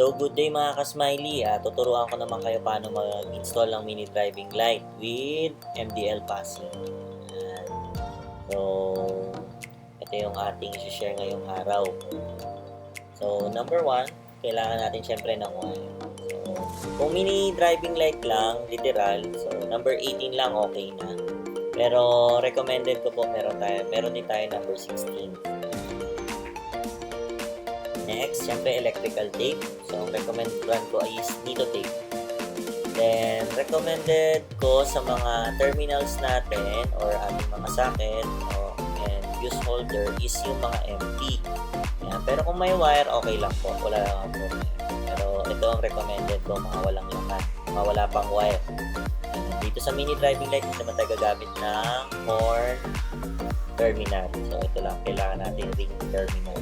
So good day mga ka-smiley, tuturuan ko naman kayo paano mag-install ng mini driving light with MDL passing. Ayan. So, ito yung ating i-share ngayong araw. So, number 1, kailangan natin syempre ng wire. So, kung mini driving light lang, literal, so number 18 lang okay na. Pero recommended ko po, meron din tayo number 16. Next, syempre electrical tape. So, ang recommended ko is dito tape. Then, recommended ko sa mga terminals natin or ating mga socket and fuse holder is yung mga empty. Yan. Pero kung may wire, okay lang po. Wala lang ang problema. Pero ito ang recommended ko, mga walang laman. Mga wala pang wire. Yan. Dito sa mini driving light, hindi naman tayo gagamit ng horn terminal. So, ito lang. Kailangan natin ring terminal.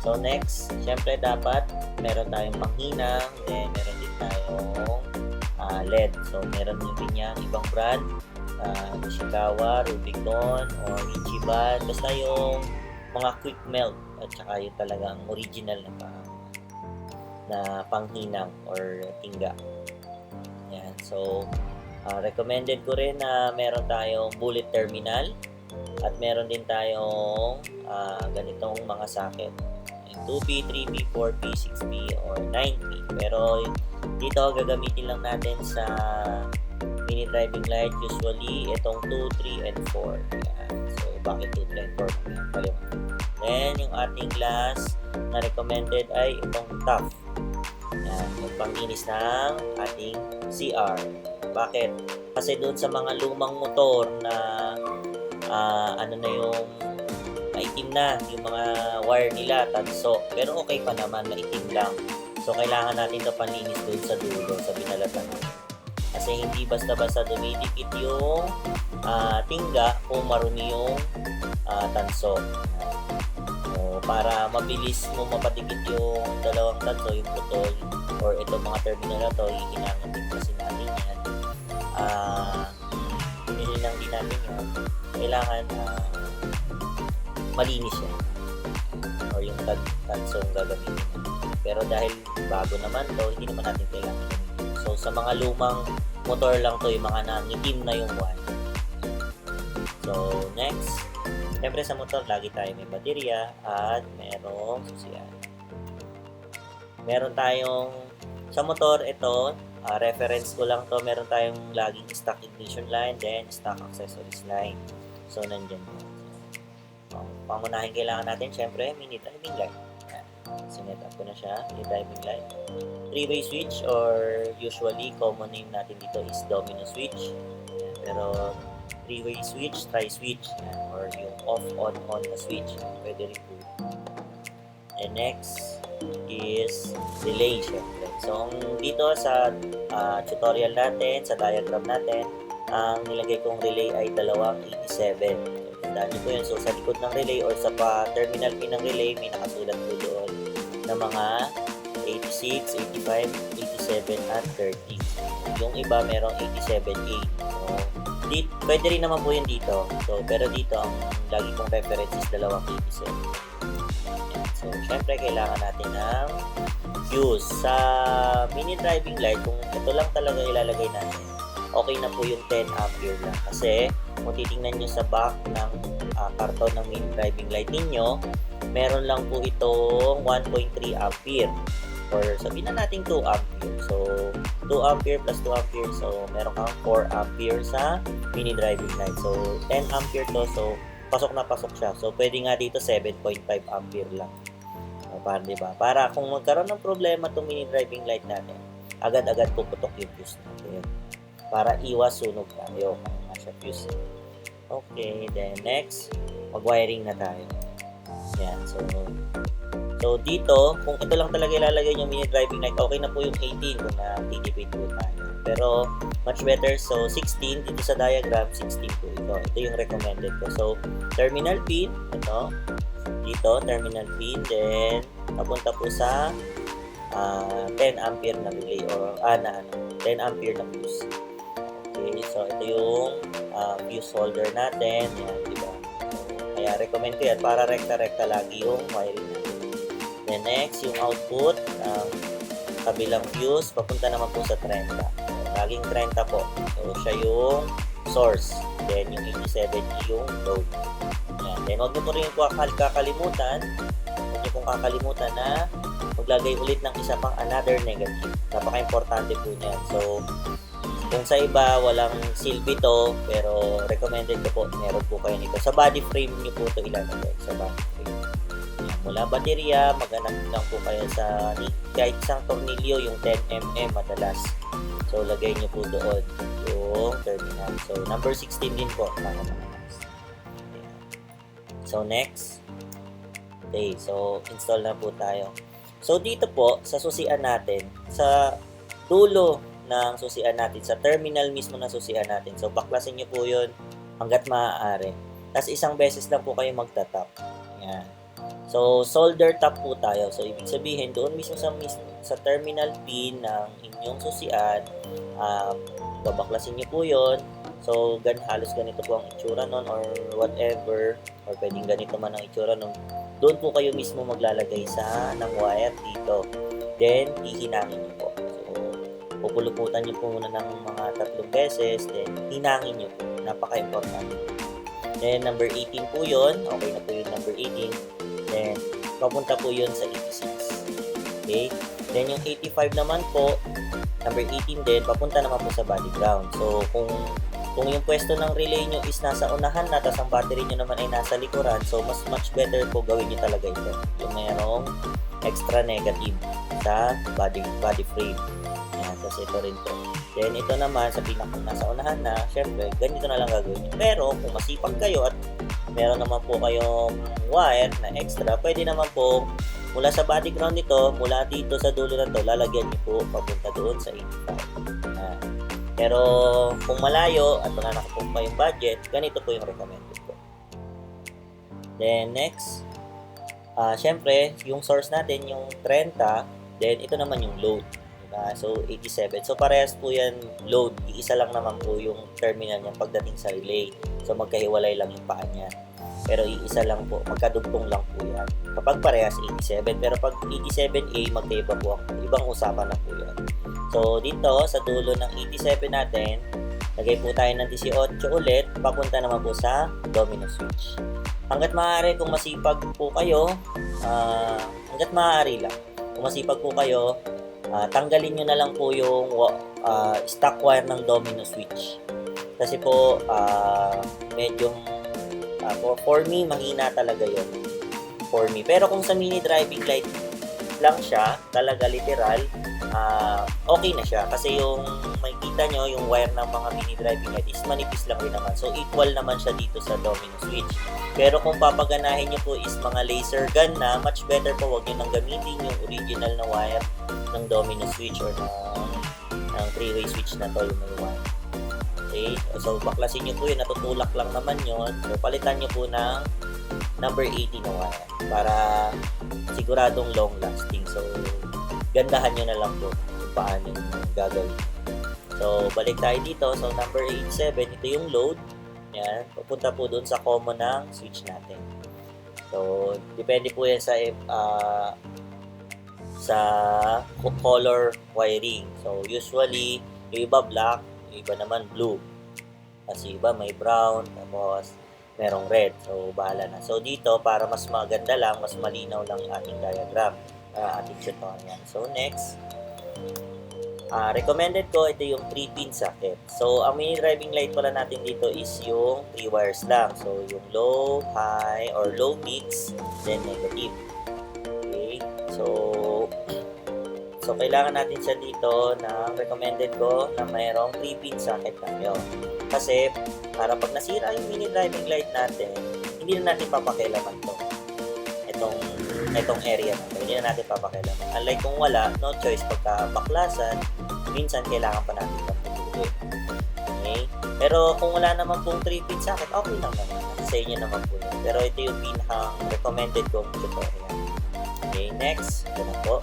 So next, syempre dapat meron tayong panghinang, then meron din tayong LED. So meron din niya ibang brand, Nishikawa, Rubicon, or Ichiban. Basta yung mga quick melt at saka yung talagang original na panghinang or tingga. Yan. So recommended ko rin na meron tayong bullet terminal at meron din tayong ganitong mga socket. 2P, 3P, 4P, 6P, or 9P. Pero dito gagamitin lang natin sa mini driving light usually itong 2, 3, and 4. Ayan. So, bakit 2, 3, and 4? Then, yung ating glass na recommended ay itong tough. Ayan. Yung panglinis ng ating CR. Bakit? Kasi doon sa mga lumang motor na ano na yung maitim na yung mga wire nila, tanso. Pero okay pa naman, maitim lang. So, kailangan natin ito panlinis doon sa dulo, sa binalatan. Kasi hindi basta-basta dumidikit yung tingga kung marumi yung tanso. So, para mabilis mo mapadikit yung dalawang tanso, yung putol, or itong mga terminal na to, hihinangan din kasi natin yan. Hinihinang din natin yan. Kailangan malinis yan or yung tansong gagamitin natin. Pero dahil bago naman to, hindi naman natin kailangan gamitin. So sa mga lumang motor lang to, yung mga nangitim na yung wire. So next, siyempre sa motor lagi tayo may baterya at meron tayong sa motor ito, reference ko lang to, meron tayong laging stock ignition line, then stock accessories line. So nandyan po. Pangunahin kailangan natin syempre mini driving light. Sinet up ko na siya, mini driving light. 3-way switch or usually common name natin dito is domino switch. Pero 3-way switch, tri-switch or yung off-on-on na switch. Pwede rin po. And next is relay syempre. So dito sa tutorial natin, sa diagram natin, ang nilagay kong relay ay 287. Tandaan nyo po yun. So, sa likod ng relay or sa terminal pin ng relay, may nakasulat po doon na mga 86, 85, 87, at 30. Yung iba, merong 87A. So, pwede rin naman po yun dito. So, pero dito, ang lagi kong reference is 287. So, syempre, kailangan natin ng fuse. Sa mini driving light, kung ito lang talaga ilalagay natin, okay na po yung 10 ampere lang. Kasi, kung titingnan nyo sa back ng karton ng mini driving light ninyo, meron lang po itong 1.3 ampere. Or sabihin na natin 2 ampere. So, 2 ampere plus 2 ampere. So, meron kang 4 ampere sa mini driving light. So, 10 ampere to. So, pasok na pasok siya. So, pwede nga dito 7.5 ampere lang. So, diba? Para kung magkaroon ng problema itong mini driving light natin, agad-agad puputok yung fuse natin. Para iwas sunog tayo kung nasa fuse. Okay, then next, mag-wiring na tayo. Yan, so dito, kung ito lang talaga ilalagay yung mini driving light, okay na po yung 18 kung na-activate po tayo. Pero, much better, so 16, dito sa diagram, 16 po ito. Ito yung recommended ko. So, terminal pin, ito, dito, terminal pin, then, napunta po sa 10 ampere na relay or 10 ampere na fuse. Okay, so ito yung fuse holder natin. Yan, diba? Kaya recommend ko yan para rekta-rekta lagi yung wiring natin. Then next, yung output ng kabilang fuse, papunta naman po sa 30. Laging 30 po. So, siya yung source. Then, yung 87 yung load. Yan. Then, huwag niyo po rin kakalimutan na maglagay ulit ng isa pang another negative. Napaka-importante po niyan. So, kung sa iba, walang silbi to, pero recommended ko po, meron po kayo nito. Sa body frame niyo po ito ilalagay. Sa body frame. Yan. Mula baterya, maghanap lang po kayo sa kahit isang tornilyo, yung 10mm madalas. So, lagay niyo po doon yung terminal. So, number 16 din po. So, next. Okay, so, install na po tayo. So, dito po, sa susian natin, sa dulo ng susian natin, sa terminal mismo ng susian natin. So, baklasin nyo po yun hanggat maaari. Tapos, isang beses lang po kayo magtatap. Yan. So, solder tap po tayo. So, ibig sabihin, doon mismo sa terminal pin ng inyong susian, babaklasin nyo po yun. So, halos ganito po ang itsura nun or whatever, or pwedeng ganito man ang itsura nun. Doon po kayo mismo maglalagay ng wire dito. Then, hihinangin nyo po. Pupuluputan nyo po muna ng mga 3 beses, then hinangin nyo po. Napaka-importante. Then, number 18 po yun. Okay na po yung number 18. Then, papunta po yun sa 86. Okay? Then, yung 85 naman po, number 18 din, papunta naman po sa body ground. So, kung yung pwesto ng relay nyo is nasa unahan na, tapos ang battery nyo naman ay nasa likuran, so much better po gawin nyo talaga ito. Yung mayroong extra negative sa body frame. Yan, tapos ito rin po. Then ito naman sa pinakang nasa unahan na, syempre, ganito na lang gagawin nyo. Pero kung masipag kayo at meron naman po kayong wire na extra, pwede naman po mula sa body ground nito, mula dito sa dulo na to, lalagyan nyo po papunta doon sa 85. Pero kung malayo at wala na po kayong budget, ganito po yung recommended ko. Then next, syempre, yung source natin, yung 30, then ito naman yung load. Diba? So 87. So parehas po yan load. Iisa lang naman po yung terminal niya pagdating sa relay. So magkahiwalay lang yung paa niya. Pero iisa lang po, magkadugtong lang po yan. Kapag parehas 87, pero pag 87A, magkaiba po ang ibang usapan na po yan. So dito sa dulo ng 87 natin, lagay po tayo ng 18 ulit, papunta naman po sa domino switch. Hanggat maaari kung masipag po kayo, hanggat maaari lang, kung masipag po kayo, tanggalin nyo na lang po yung stock wire ng domino switch. Kasi po, medyo, for me, mahina talaga yun. For me. Pero kung sa mini driving light lang siya, talaga literal, okay na siya. Kasi yung makikita nyo, yung wire ng mga mini driving light is manipis lang rin naman. So, equal naman siya dito sa domino switch. Pero kung papaganahin nyo po is mga laser gun na, much better po wag nyo nang gamitin yung original na wire ng domino switch or ng 3-way switch na to, yung may wire. Okay? So, baklasin nyo po yun. Natutulak lang naman yun. So, palitan nyo po ng number 80 na wire para siguradong long lasting. So, gandahan nyo na lang po kung paano yung gagawin. So, balik tayo dito. So, number 87, ito yung load. Yan. Pupunta po dun sa common ng switch natin. So, depende po yan sa color wiring. So, usually, yung iba black, yung iba naman blue. Kasi iba may brown, tapos merong red. So, bahala na. So, dito, para mas maganda lang, mas malinaw lang yung ating diagram. Ating tutorial. So, next. Recommended ko, ito yung 3-pin socket. So, ang mini driving light pala natin dito is yung 3 wires lang. So, yung low, high, or low mix, then negative. Okay. So kailangan natin siya dito na recommended ko na mayroong 3-pin socket tayo. Kasi, para pag nasira yung mini driving light natin, hindi na natin papakialaman to. Itong area na ito, hindi na natin papakialaman. Unlike kung wala, no choice, pagka baklasan, minsan kailangan pa natin pagpapuluin. Okay? Pero kung wala naman pong 3-pin socket, okay lang naman. Sa inyo naman po yun. Pero ito yung pinakang recommended kong tutorial. Okay, next. Ito na po.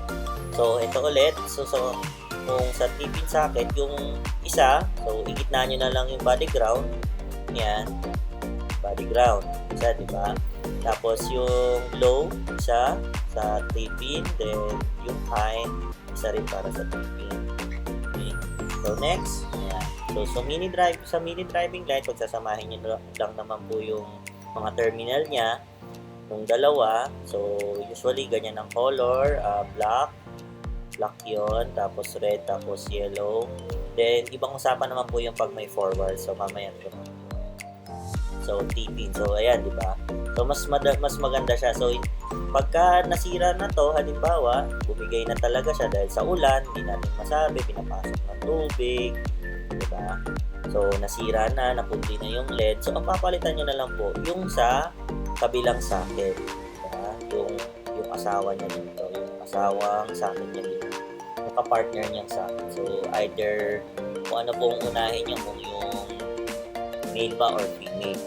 So, ito ulit. So kung sa 3-pin socket, yung isa, so, igitna nyo na lang yung body ground. Yan. Body ground. Isa, di ba? Tapos, yung low, isa sa 3-pin. Then, yung high, isa isa rin para sa tripping. Okay. So next, ayan. So mini driving light, pagsasamahin nyo lang naman po yung mga terminal niya, yung dalawa. So usually ganyan ang color, black yon, tapos red, tapos yellow. Then ibang usapan naman po yung pag may forward. So mamaya ito. So T-pin. So ayan, di ba? So mas maganda siya. So pagka nasira na to, halimbawa, bumigay na talaga siya dahil sa ulan, hindi natin masabi, pinapasok ng tubig, di ba? So nasira na, napunti na yung LED. So ang papalitan nyo na lang po yung sa kabilang socket, diba? Yung asawa niya dito, yung asawang socket niya dito, yung kapartner niyang socket. So either kung ano pong unahin niya, kung yung male ba or female,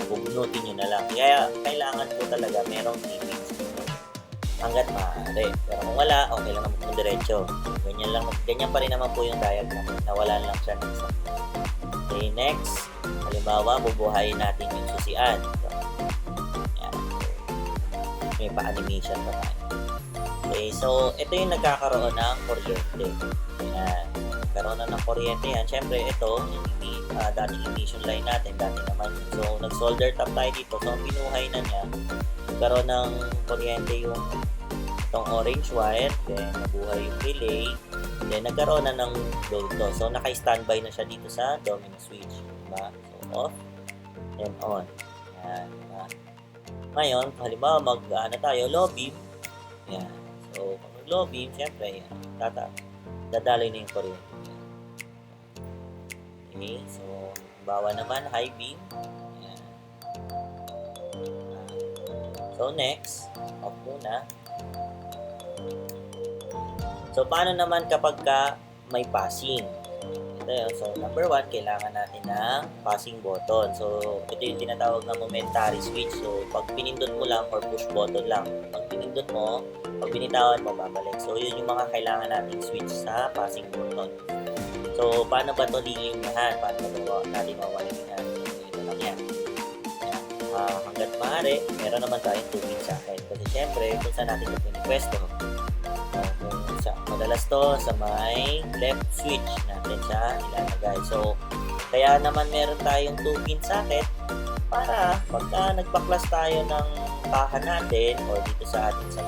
bubunutin nyo na lang. Kaya kailangan po talaga merong T-pins hanggat maaari. Pero kung wala, okay lang naman po diretso. Ganyan pa rin naman po yung diagram. Nawalan lang siya ng isa. Okay, next. Halimbawa, bubuhayin natin yung susian. So, yan. May pa-animation pa tayo. Okay, so ito yung nagkakaroon ng kuryente. Yan. Nagkaroon na ng kuryente yan. Siyempre, ito, dating ignition line natin, dati naman. So, nag-solder tap tayo dito. So, ang binuhay na niya, nagkaroon ng kuryente yung itong orange wire, then nabuhay yung relay, then nagkaroon na ng load to. So, naka-standby na siya dito sa domino switch. Diba? So, off, then on. Yan. Diba? Ngayon, halimbawa, tayo, low beam. Yan. So, pag low beam, syempre, yan. Dadaloy na yung kuryente. Okay, so, bawa naman, high beam. Ayan. So, next, off muna. So, paano naman kapag may passing? Ito yun. So, number 1, kailangan natin ng passing button. So, ito yung tinatawag na momentary switch. So, pag pinindot mo lang or push button lang. Pag pinindot mo, pag binitawan mo, babalik. So, yun yung mga kailangan nating switch sa passing button. So, paano ba ito lilinyahan? Paano ba natin mawalinyahan? Ito lang yan. Hanggat maaari, meron naman tayong 2-pin socket. Kasi syempre, kung saan natin ito pinipwesto. Madalas to sa may left switch natin siya ilalagay. So, kaya naman meron tayong 2-pin socket para pagka nagbaklas tayo ng kahan natin or dito sa atin sa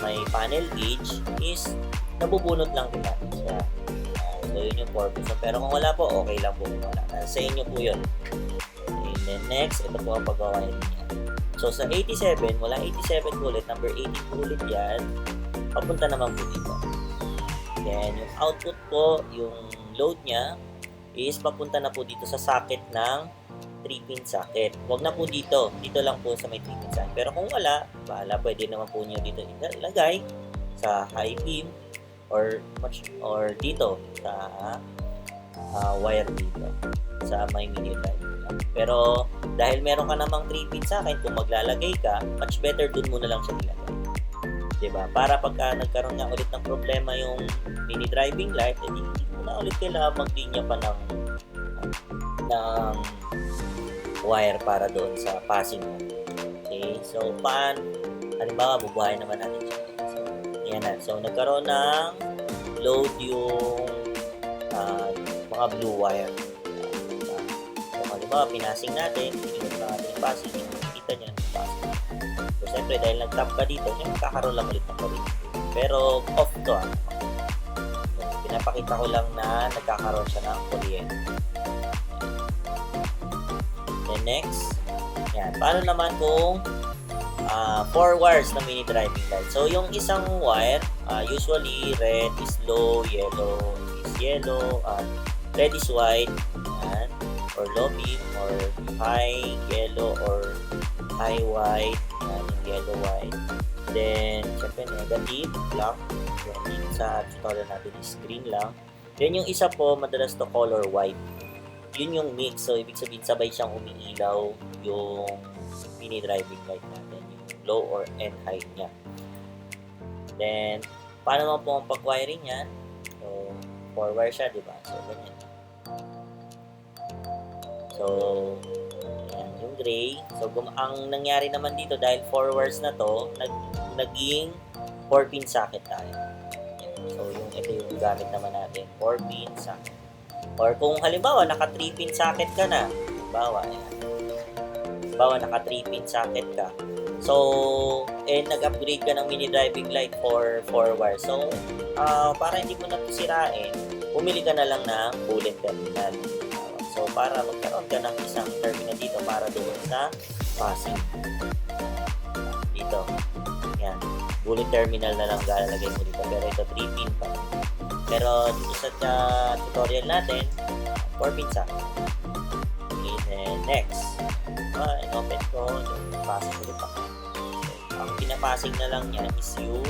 may panel gauge is nabubunot lang din natin siya. So, yun yung purpose. So, pero kung wala po, okay lang po kung wala. Sa inyo po yun. And then next, ito po ang paggawa niya. So, sa 87, wala 87 ulit, number 80 ulit yan, papunta naman po dito. Then, yung output po, yung load niya, is papunta na po dito sa socket ng 3-pin socket. Huwag na po dito. Dito lang po sa may 3-pin socket. Pero kung wala, bahala, pwede naman po nyo dito ilagay sa high beam, or dito sa wire dito sa may mini drive. Pero dahil meron ka namang 3-pin sa akin, kung maglalagay ka, much better dun mo na lang siya ilagay. Diba? Para pagka nagkaroon nga ulit ng problema yung mini driving light, hindi mo na ulit kailangan maglinya pa ng wire para doon sa passing. Okay? So, halimbawa, bubuhayin naman natin siya. Yan na. So, nagkaroon ng load yung mga blue wire. So, halimbawa, pinasing natin, pinunod na natin yung passing, kita niya yung passing. So, siyempre, dahil nag-tap ka dito, kakaroon lang ulit ng kuryente. Pero, off to pinapakita ko lang na nagkakaroon siya ng kuryente. Then, next, yan. Paano naman kung 4 wires na mini driving light. So, yung isang wire, usually red is low, yellow is yellow, red is white, yan, or low beam, or high yellow, or high white, yan, yellow white. Then, syempre negative, black. Yung sa tutorial natin is green lang. Then, yung isa po, madalas to color white. Yun yung mix. So, ibig sabihin, sabay siyang umiilaw yung mini driving light natin, low or and high niya. Then, paano naman po ang pag-wiring yan? So, 4 wire siya, diba? So, ganyan. So, yan, yung gray. So, ang nangyari naman dito, dahil 4 wires na to, naging 4-pin socket tayo. Yan. So, ito yung gamit naman natin, 4-pin socket. Or kung halimbawa, naka 3-pin socket ka na, halimbawa, naka 3-pin socket ka, so, nag-upgrade ka ng mini driving light for 4 wire. So, para hindi mo na ito sirain, pumili ka na lang ng bullet terminal. So, para magkaroon ka ng isang terminal dito para doon sa passing. Dito. Yan. Bullet terminal na lang lalagay mo dito. Pero ito 3-pin pa. Pero dito sa tutorial natin, 4-pin socket. Okay, then next. In-open ko. Passing ulit ako. Ang pinapasing na lang niya is yung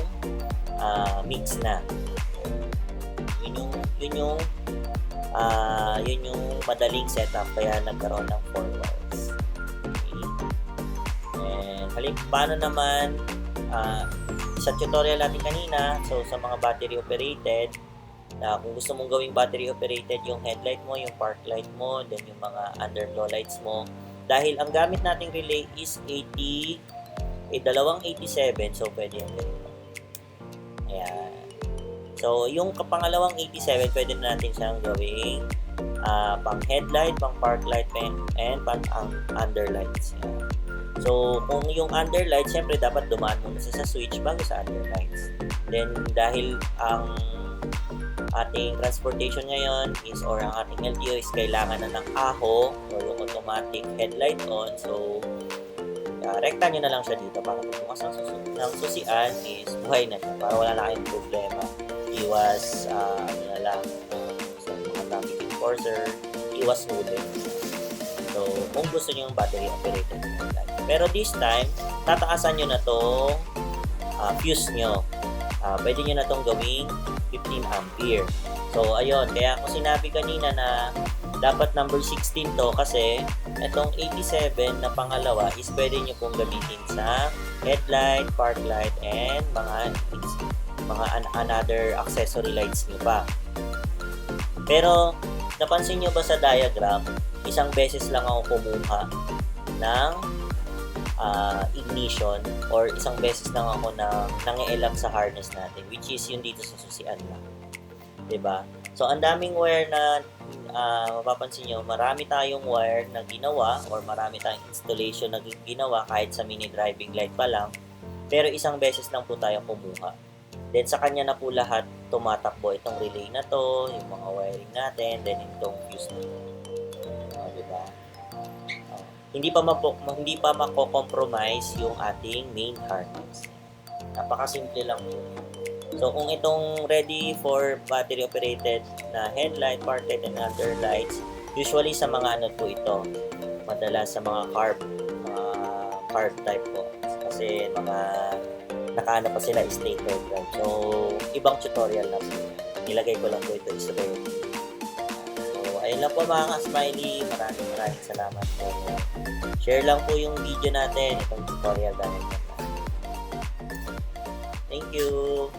mix na. Yun yung madaling setup kaya nagkaroon ng 4 wires. Okay. And paano naman sa tutorial natin kanina, so sa mga battery operated, kung gusto mong gawing battery operated yung headlight mo, yung park light mo, then yung mga underglow lights mo, dahil ang gamit nating relay is 287, so pwede yung ganito. Ayan. So, yung pangalawang 87, pwede na natin siyang gawing pang headlight, pang park light, and pang underlights. Ayan. So, kung yung underlights, syempre dapat dumaan muna sa switch bago sa underlights. Then, dahil ang ating transportation ngayon is, or ang ating LTO is kailangan na ng AHO or yung automatic headlight on. So, rekta nyo na lang siya dito para pagbukas ng susian is buhay na siya para wala na kayong problema. Iwas na lang sa mga traffic enforcer, iwas smoothing. So, kung gusto nyo yung battery operated headlight. Pero this time, tataasan nyo na tong fuse nyo. Pwede nyo na tong gawing 15 ampere. So, ayun. Kaya ako sinabi kanina na dapat number 16 to kasi itong 87 na pangalawa is pwede nyo pong gamitin sa headlight, park light, and mga another accessory lights nyo pa. Pero, napansin nyo ba sa diagram, isang beses lang ako kumuha ng ignition or isang beses lang ako nangielak sa harness natin, which is yung dito sa susian lang. Diba? So, ang daming wire na mapapansin nyo, marami tayong wire na ginawa or marami tayong installation na ginawa kahit sa mini driving light pa lang, pero isang beses lang po tayo kumuha. Then, sa kanya na po lahat tumatakbo itong relay na to, yung mga wiring natin, then itong fuse na to. Diba? Hindi pa mako-compromise yung ating main harness. Napakasimple lang po. So, kung itong ready for battery operated na headlight, park light, and other lights, usually sa mga ano po ito, madalas sa mga carb type po. Kasi mga nakaano pa sila stator drive. So, ibang tutorial na po. Nilagay ko lang po ito is ready. So, ayun lang po mga ka-smiley. Maraming salamat po. Share lang po yung video natin, itong tutorial dahil. Thank you!